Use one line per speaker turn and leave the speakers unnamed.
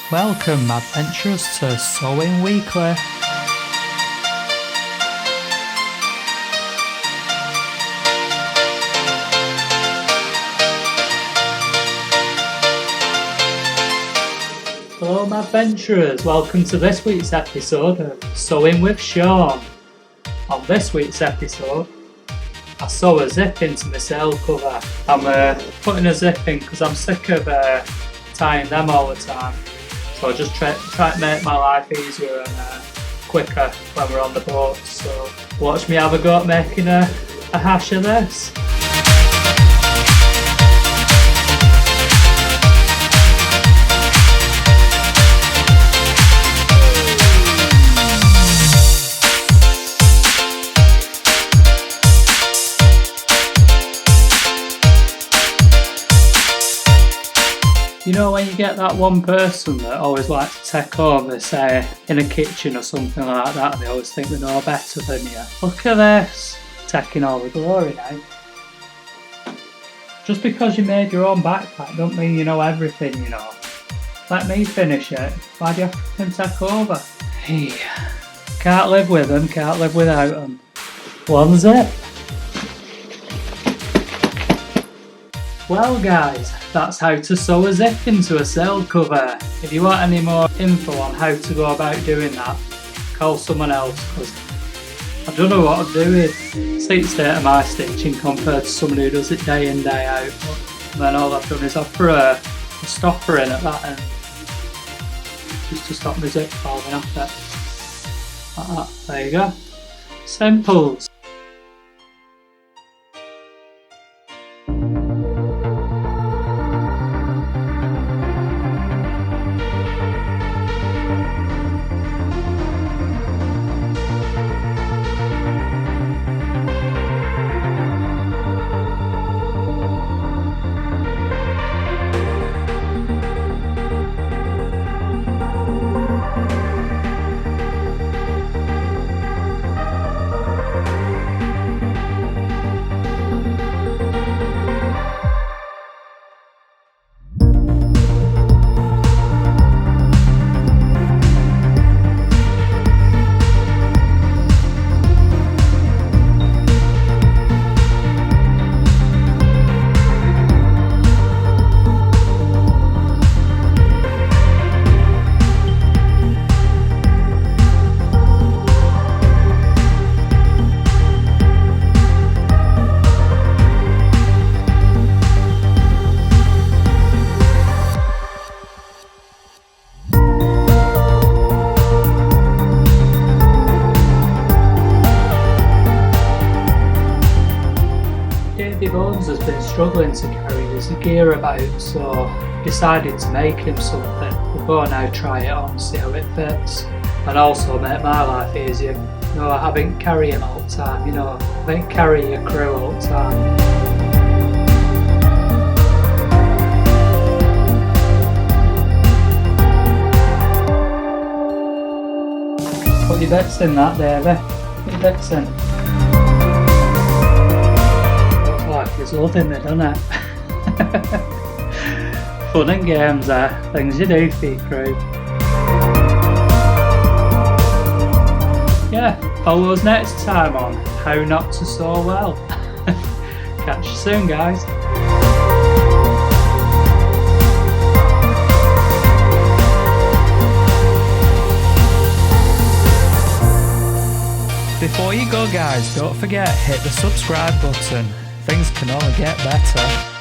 Welcome, Madventures, to Sewing Weekly. Hello, Madventurers. Welcome to this week's episode of Sewing with Shaun. On this week's episode, I sew a zip into my sail cover. I'm putting a zip in because I'm sick of tying them all the time. So I just try to make my life easier and quicker when we're on the boat. So watch me have a go at making a hash of this. You know when you get that one person that always likes to take over, say, in a kitchen or something like that, and they always think they know better than you. Look at this, taking all the glory now. Just because you made your own backpack don't mean you know everything, you know. Let me finish it. Why do you have to come take over? Hey, can't live with them, can't live without them. One zip. Well guys, that's how to sew a zip into a sail cover. If you want any more info on how to go about doing that, call someone else, because I don't know what I'm doing. See the state of my stitching compared to someone who does it day in, day out. And then all I've done is I've put a stopper in at that end, just to stop my zip falling off it. Like that. There you go. Simple. Davey Bones has been struggling to carry his gear about, so decided to make him something. We'll go now try it on, see how it fits, and also make my life easier. You know, having carry him all the time, you know, having carry your crew all the time. Put your bits in that, Davey. Put your bits in. It's loving it, doesn't it? Fun and games are things you do for your crew. Yeah, follow us next time on How Not to Sew Well. Catch you soon, guys. Before you go guys, don't forget hit the subscribe button. Things can only get better.